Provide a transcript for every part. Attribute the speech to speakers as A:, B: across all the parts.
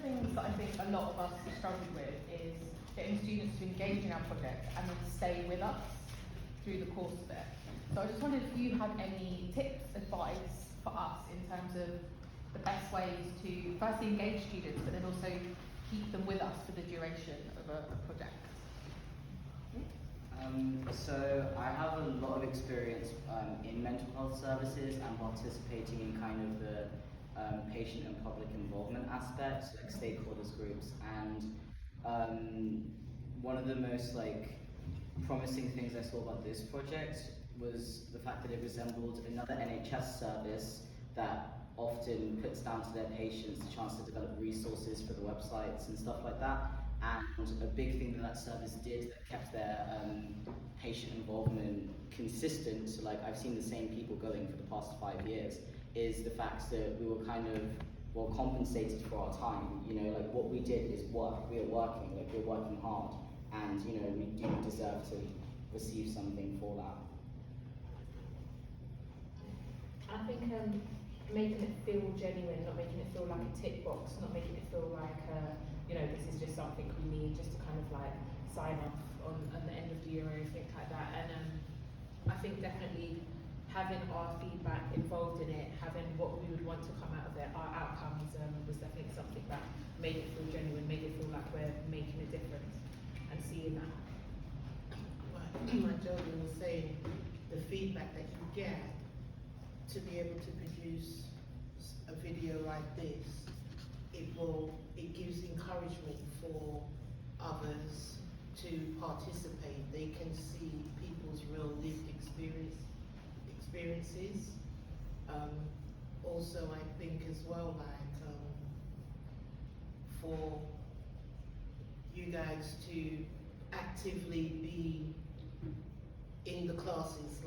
A: things that I think a lot of us have struggled with is getting students to engage in our project and then stay with us through the course of it. So I just wondered if you had any tips, advice for us in terms of the best ways to firstly engage students, but then also keep them with us for the duration of a project.
B: So I have a lot of experience in mental health services and participating in kind of the patient and public involvement aspects, like stakeholders groups, and one of the most promising things I saw about this project was the fact that it resembled another NHS service that often puts down to their patients the chance to develop resources for the websites and stuff like that. And a big thing that service did that kept their patient involvement consistent, so I've seen the same people going for the past 5 years, is the fact that we were kind of compensated for our time. What we did is work. We are working, we're working hard, and we do deserve to receive something for that.
C: I think making it feel genuine, not making it feel like a tick box, not making it feel like this is just something we need just to kind of sign off on the end of the year or anything like that. And I think definitely having our feedback involved in it, having what we would want to come out of it, our outcomes, was definitely something that made it feel genuine, made it feel like we're making a difference and seeing that.
D: Like Jodie was saying, the feedback that you get to be able to produce a video like this, it gives encouragement for others to participate. They can see people's real lived experiences. Also, I think as well, for you guys to actively be in the classes,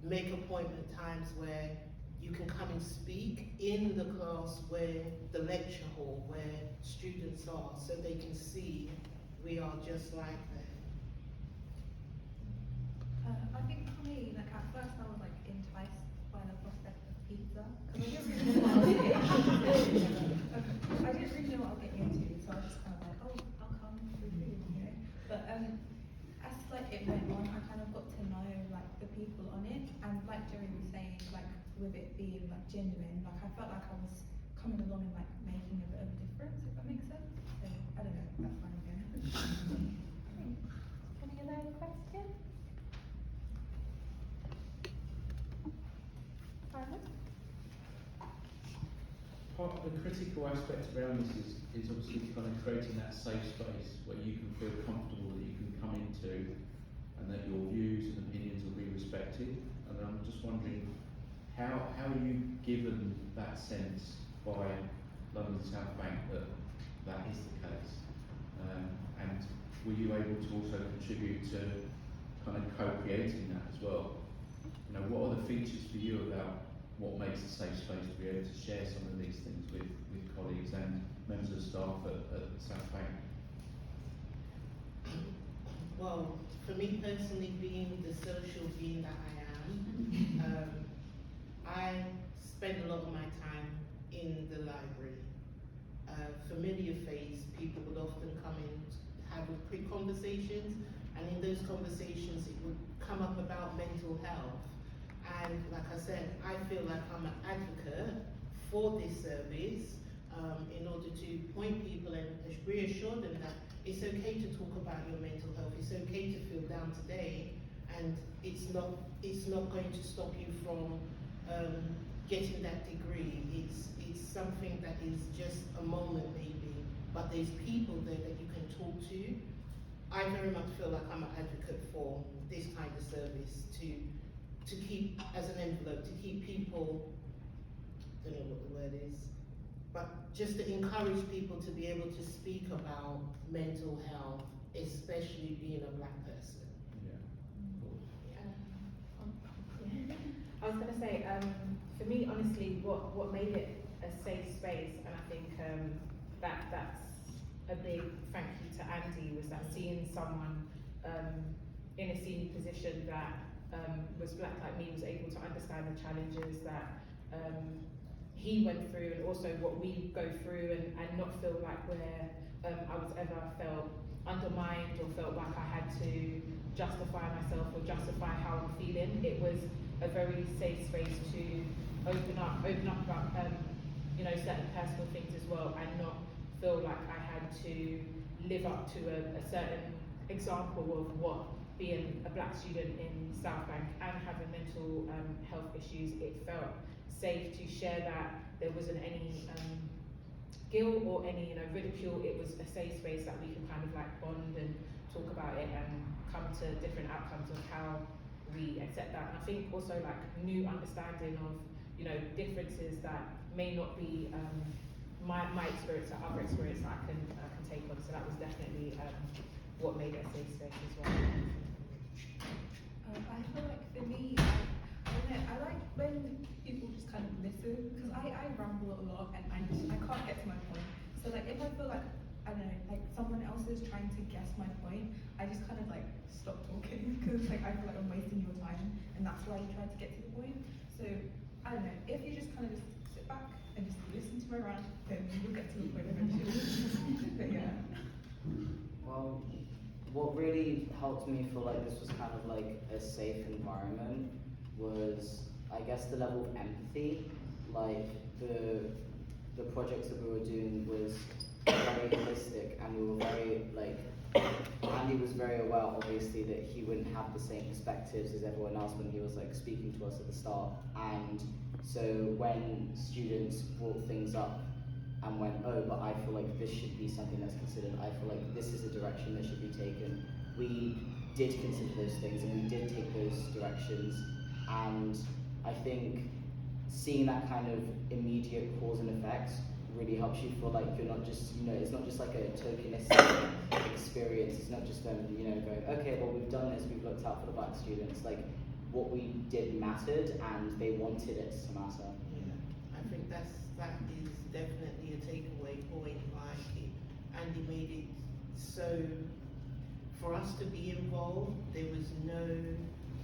D: make appointment times where you can come and speak in the class, where the lecture hall, where students are, so they can see we are just like them.
E: I think for me, at first I was enticed by the prospect of pizza, because I didn't really know what I was getting into, so I was just kind of oh, I'll come for food, But as it went on, I kind of got to know the people on it, and like Jerry was saying, with it being genuine, I felt like I was coming along and making a bit of a difference, if that makes sense. So I don't know, that's fine again.
C: Any other questions?
F: Part of the critical aspect around this is obviously kind of creating that safe space where you can feel comfortable that you can come into and that your views and opinions will be respected. And I'm just wondering, how are you given that sense by London South Bank that is the case? And were you able to also contribute to kind of co-creating that as well? What are the features for you about what makes a safe space to be able to share some of these things with colleagues and members of staff at South Bank?
D: Well, for me personally, being the social being that I am, I spend a lot of my time in the library. Familiar face, people would often come in, have pre-conversations, and in those conversations it would come up about mental health. And like I said, I feel like I'm an advocate for this service in order to point people and reassure them that it's okay to talk about your mental health, it's okay to feel down today, and it's not going to stop you from getting that degree. It's something that is just a moment maybe, but there's people there that you can talk to. I very much feel like I'm an advocate for this kind of service to keep as an envelope, to keep people, I don't know what the word is, but just to encourage people to be able to speak about mental health, especially being a Black person.
C: I was going to say, for me, honestly, what made it a safe space, and I think that's a big thank you to Andy, was that seeing someone in a senior position that was Black like me, was able to understand the challenges that he went through, and also what we go through, and not feel like where I was ever felt undermined or felt like I had to justify myself or justify how I'm feeling. It was a very safe space to open up about you know, certain personal things as well, and not feel like I had to live up to a certain example of what being a black student in South Bank and having mental health issues. It felt safe to share that. There wasn't any guilt or any, you know, ridicule. It was a safe space that we can kind of like bond and talk about it and come to different outcomes of how we accept that. And I think also like new understanding of, you know, differences that may not be my experience or other experience that I can take on. So that was definitely what made it a safe space as well.
E: I feel like for me, I don't know, I like when people just kind of listen, because I ramble a lot and I can't get to my point. So like if I feel like, I don't know, like someone else is trying to guess my point, I just kind of like stop talking, because like I feel like I'm wasting your time, and that's why you try to get to the point. So I don't know, if you just kind of just sit back and just listen to my rant, then you'll get to the point eventually. But yeah.
B: Well, what really helped me feel like this was kind of like a safe environment was, I guess, the level of empathy. Like the projects that we were doing was very holistic, and we were very like, Andy was very aware, obviously, that he wouldn't have the same perspectives as everyone else when he was like speaking to us at the start. And so when students brought things up and went, oh, but I feel like this should be something that's considered, I feel like this is a direction that should be taken, we did consider those things and we did take those directions. And I think seeing that kind of immediate cause and effect really helps you feel like you're not just, you know, it's not just like a tokenistic experience. It's not just them, you know, going, okay, well, we've done this, we've looked out for the black students. Like, what we did mattered, and they wanted it to matter.
D: Yeah, I think that is definitely a takeaway point. Like, Andy made it so, for us to be involved, there was no,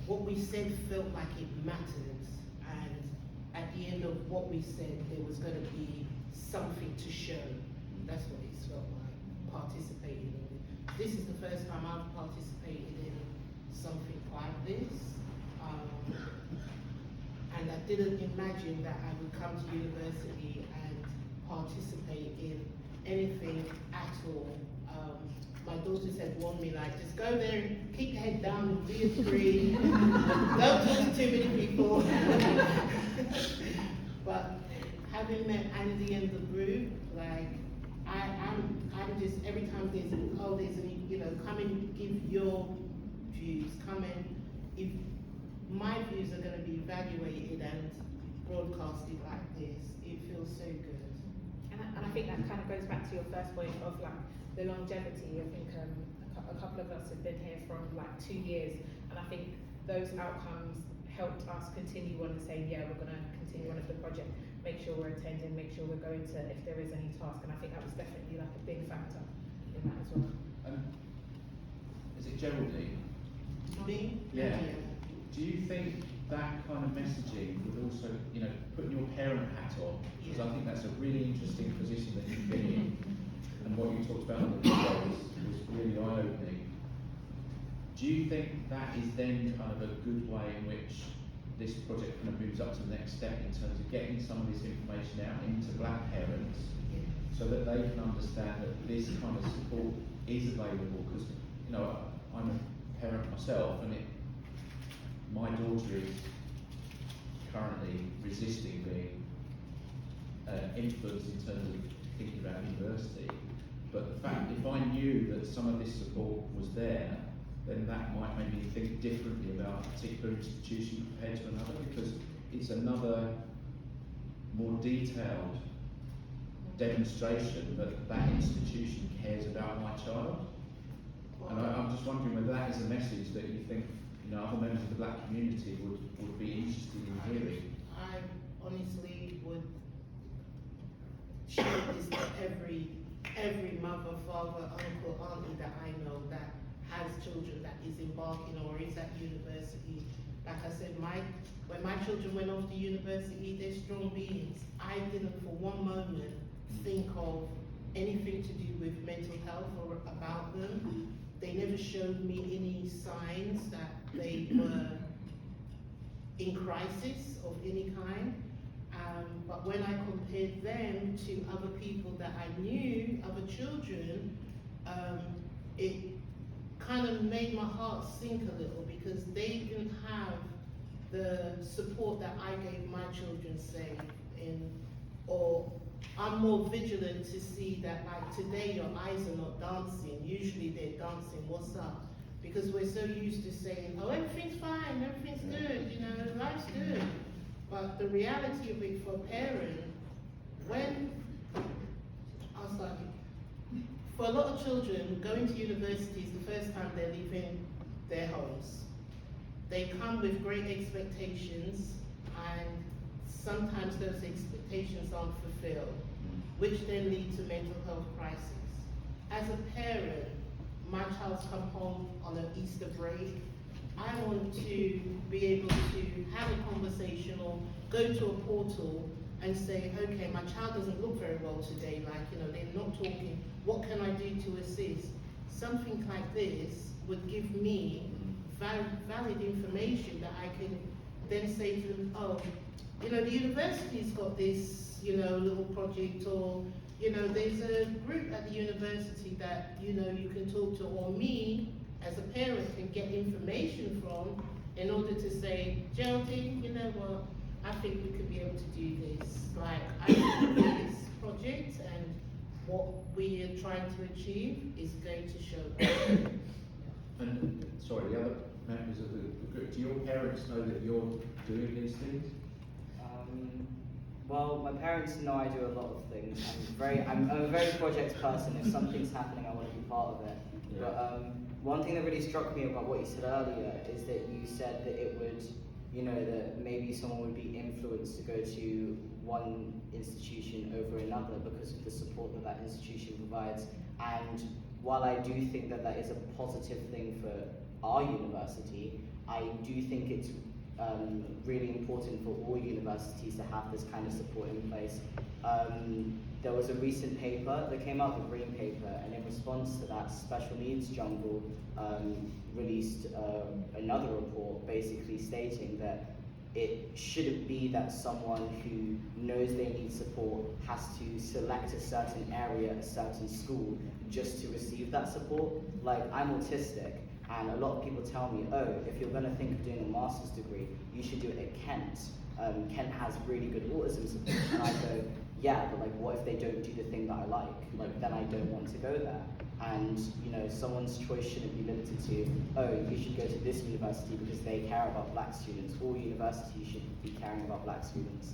D: what we said felt like it mattered, and at the end of what we said, there was going to be something to show. That's what it felt like, participating in it. This is the first time I've participated in something like this. And I didn't imagine that I would come to university and participate in anything at all. My daughters had warned me, like, just go there and keep your head down and be a free. Don't talk to too many people. But having met Andy and the group, like, I'm just, every time there's an, you know, come and give your views, come and, if my views are going to be evaluated and broadcasted like this, it feels so good.
C: And I think that kind of goes back to your first point of like the longevity. I think a couple of us have been here from like 2 years, and I think those outcomes helped us continue on and say, yeah, we're going to continue on with the project, make sure we're attending, make sure we're going to, if there is any task. And I think that was definitely like a big factor in that as well.
F: Is it Geraldine?
D: Me?
F: Yeah. Do you think that kind of messaging would also, you know, putting your parent hat on, because I think that's a really interesting position that you've been in, and what you talked about on the video was really eye-opening. Do you think that is then kind of a good way in which this project kind of moves up to the next step in terms of getting some of this information out into black parents, so that they can understand that this kind of support is available? Because, you know, I'm a parent myself, and my daughter is currently resisting being influenced in terms of thinking about university. But the fact, if I knew that some of this support was there, then that might make me think differently about a particular institution compared to another, because it's another more detailed demonstration that that institution cares about my child. And I'm just wondering whether that is a message that you think, you know, other members of the black community would be interested in hearing.
D: I honestly would share this to every mother, father, uncle, auntie that I know that has children that is embarking or is at university. Like I said, when my children went off to university, they're strong beings. I didn't for one moment think of anything to do with mental health or about them. They never showed me any signs that they were in crisis of any kind. But when I compared them to other people that I knew, other children, it kind of made my heart sink a little, because they didn't have the support that I gave my children, say, or I'm more vigilant to see that, like, today your eyes are not dancing, usually they're dancing, what's up? Because we're so used to saying, oh, everything's fine, everything's good, you know, life's good. But the reality of it for a parent, when, I was like, for a lot of children, going to university is the first time they're leaving their homes. They come with great expectations, and sometimes those expectations aren't fulfilled, which then lead to mental health crisis. As a parent, my child's come home on an Easter break. I want to be able to have a conversation or go to a portal and say, okay, my child doesn't look very well today, like, you know, they're not talking, what can I do to assist? Something like this would give me valid information that I can then say to them, oh, you know, the university's got this, you know, little project, or, you know, there's a group at the university that, you know, you can talk to, or me, as a parent, can get information from, in order to say, Geraldine, you know what, I think we could be able to do this. Like, I think this project and what we are trying to achieve is going to show.
F: And, sorry, the other members of the group, do your parents know that you're doing these things?
B: Well, my parents know I do a lot of things. I'm a very project person. If something's happening, I want to be part of it.
F: Yeah.
B: But one thing that really struck me about what you said earlier is that you said that it would, you know, that maybe someone would be influenced to go to one institution over another because of the support that that institution provides. And while I do think that that is a positive thing for our university, I do think it's really important for all universities to have this kind of support in place. There was a recent paper that came out, the Green Paper, and in response to that, Special Needs Jungle released another report basically stating that it shouldn't be that someone who knows they need support has to select a certain area, a certain school, just to receive that support. Like, I'm autistic, and a lot of people tell me, oh, if you're going to think of doing a master's degree, you should do it at Kent. Kent has really good autism support. And I go, yeah, but like, what if they don't do the thing that I like? Like, then I don't want to go there. And, you know, someone's choice shouldn't be limited to, oh, you should go to this university because they care about black students. All universities should be caring about black students.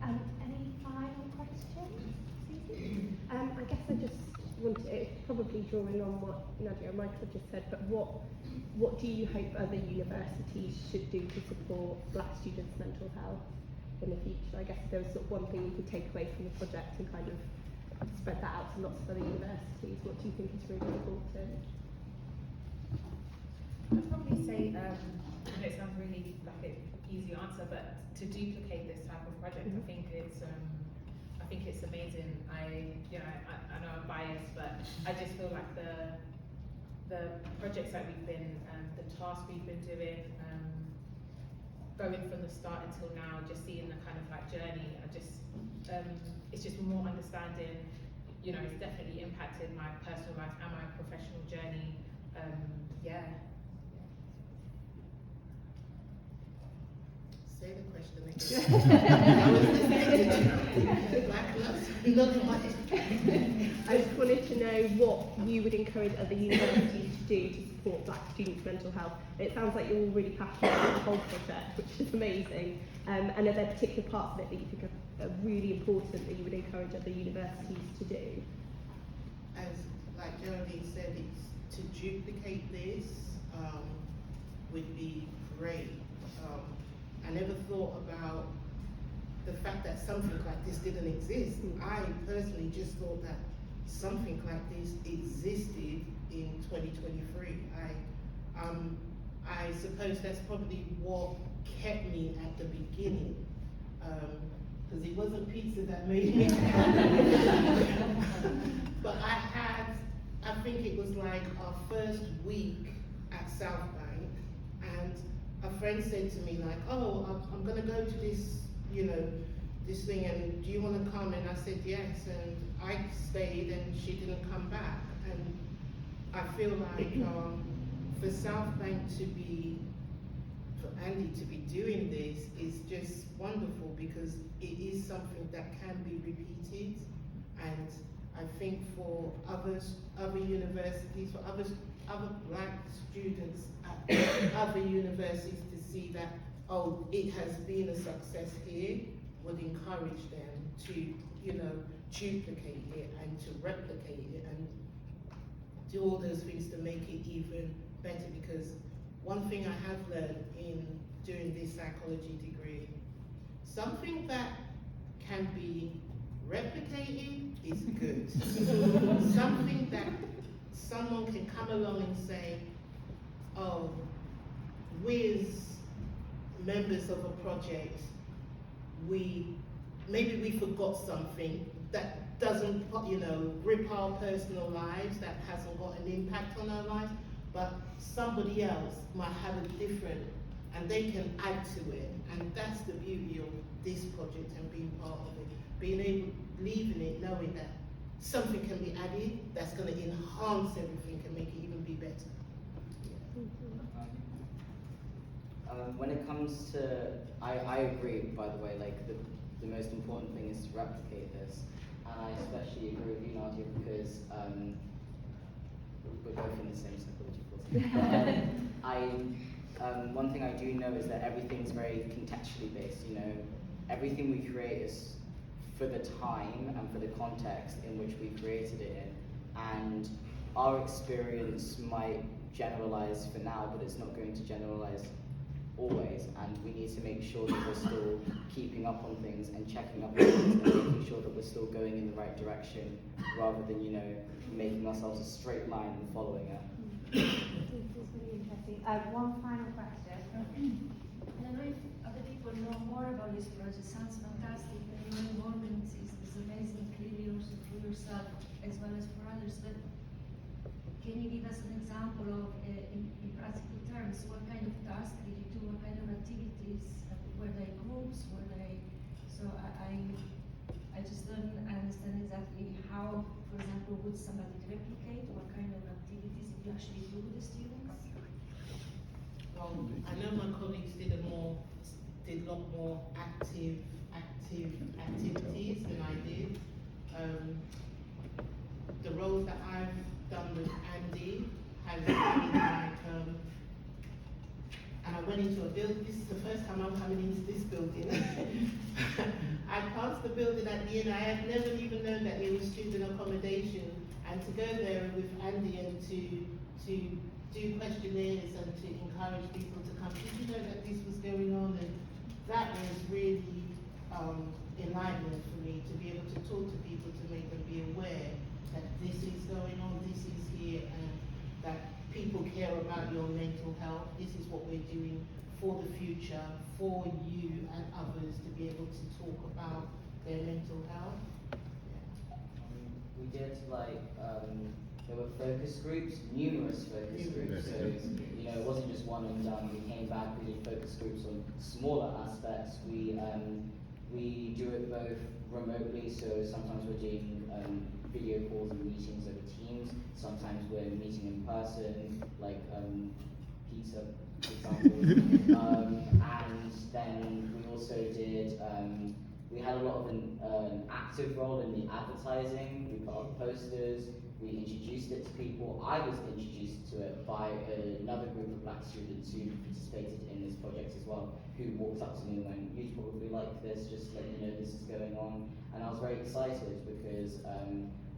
G: Any final questions, Susie? I guess I just wanted, probably drawing on what Nadia and Michael just said, but what do you hope other universities should do to support black students' mental health in the future? I guess if there was sort of one thing you could take away from the project and kind of spread that out to lots of other universities, what do you think is really important?
C: I'd probably say, I know it sounds really like an easy answer, but to duplicate this type of project, I think it's amazing. I know I'm biased, but I just feel like the projects that we've been, the tasks we've been doing, going from the start until now, just seeing the kind of like journey, it's just more understanding. You know, it's definitely impacted my personal life and my professional journey.
D: Say the question again. I was listening. Black lives.
G: I just wanted to know what you would encourage other universities to do to support black students' mental health. It sounds like you're all really passionate about the whole project, which is amazing. And are there particular parts of it that you think are really important that you would encourage other universities to do?
D: As like Geraldine said, it's to duplicate this would be great. I never thought about the fact that something like this didn't exist. I personally just thought that something like this existed in 2023. I suppose that's probably what kept me at the beginning, because it wasn't pizza that made me but I think it was like our first week at South Bank, and a friend said to me like, oh, I'm gonna go to this, you know, this thing, and do you want to come? And I said yes, and I stayed, and she didn't come back. And I feel like for South Bank to be, for Andy to be doing this is just wonderful, because it is something that can be repeated, and I think for other universities, for other black students at other universities to see that, oh, it has been a success here, would encourage them to, you know, duplicate it and to replicate it and do all those things to make it even better. Because one thing I have learned in doing this psychology degree, something that can be replicated is good. Something that someone can come along and say, oh, we as members of a project, maybe we forgot something that doesn't, you know, grip our personal lives, that hasn't got an impact on our lives, but somebody else might have a different, and they can add to it. And that's the beauty of this project and being part of it. Being able, leaving it, knowing that something can be added that's going to enhance everything and make it even be better.
B: When it comes to, I agree, by the way, like the most important thing is to replicate this. And I especially agree with you, Nadia, because we're both in the same psychology course. One thing I do know is that everything's very contextually based, you know. Everything we create is for the time and for the context in which we created it in. And our experience might generalize for now, but it's not going to generalize always, and we need to make sure that we're still keeping up on things and checking up on things and making sure that we're still going in the right direction, rather than, you know, making ourselves a straight line and following it.
H: It's really interesting. One final question.
I: I don't know if other people know more about this project. Sounds fantastic, and your involvement is amazing, clearly also for yourself as well as for others. But can you give us an example of, in practical terms, what kind of tasks did you do? What kind of activities? Were they groups? Were they? So I just don't understand exactly how, for example, would somebody replicate? What kind of activities did you actually do with the students?
D: Well, I know my colleagues did a lot more activities than I did. The roles that I've done with Andy has been like, and I went into a building. This is the first time I'm coming into this building. I passed the building at the end. I had never even known that it was student accommodation, and to go there with Andy and to do questionnaires and to encourage people to come. Did you know that this was going on? And that was really enlightening for me, to be able to talk to people, to make them be aware that this is going on, this is here, and that people care about your mental health. This is what we're doing for the future, for you and others to be able to talk about their mental health.
B: We did like, there were focus groups, numerous focus groups, so you know, it wasn't just one and done. We came back, we did focus groups on smaller aspects. We do it both remotely, so sometimes we're doing video calls and meetings over Teams, sometimes we're meeting in person, like pizza, for example. And then we also did, we had a lot of an active role in the advertising. We put up posters, we introduced it to people. I was introduced to it by another group of black students who participated in this project as well, who walked up to me and went, "You'd probably like this, just let you know this is going on." And I was very excited because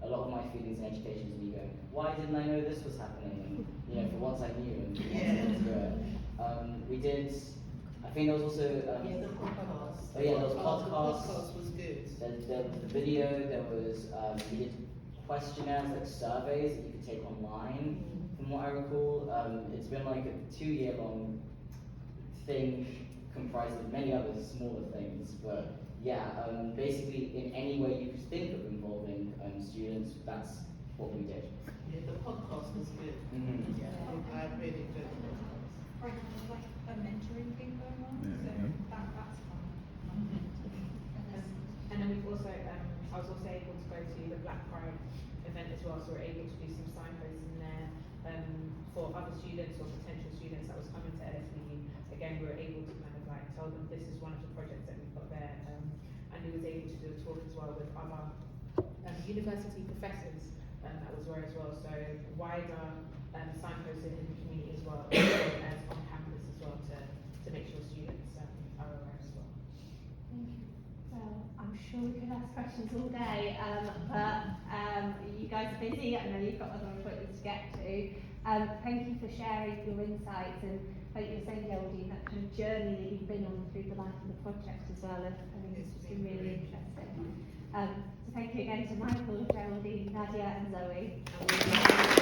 B: a lot of my feelings in education is me going, why didn't I know this was happening? And, you know, for once I knew and for once I went through it. We did, I think there was also...
D: the podcast.
B: Oh yeah, there was podcasts.
D: The podcast was good.
B: There was the video, there was, we did questionnaires, like surveys that you could take online. From what I recall, it's been like a 2-year-long thing comprised of many other smaller things, but yeah, basically in any way you could think of involving students, that's what we did.
D: Yeah, the podcast was good.
B: Mm-hmm.
D: Yeah, I really enjoyed the podcast.
E: Right, there's like a mentoring thing going on, so that's fun.
C: And then we've also, I was also able to go to the Black Pride event as well, so we're able to do some signposts in there for other students or potential students that was coming to LSE. Again, we were able to kind of like tell them this is one of the projects that we've got there, and we was able to do a talk as well with other university professors that was there as well. So wider signposting in the community as well as on campus as well to make sure students are aware as well.
G: Thank you. Well, I'm sure we could ask questions all day, but you guys are busy. I know you've got other appointments to get to. Thank you for sharing your insights, and like you were saying, Geraldine, that kind of journey that you've been on through the life of the project as well. I think it's been really interesting. So thank you again to Michael, Geraldine, Nadia, and Zoe.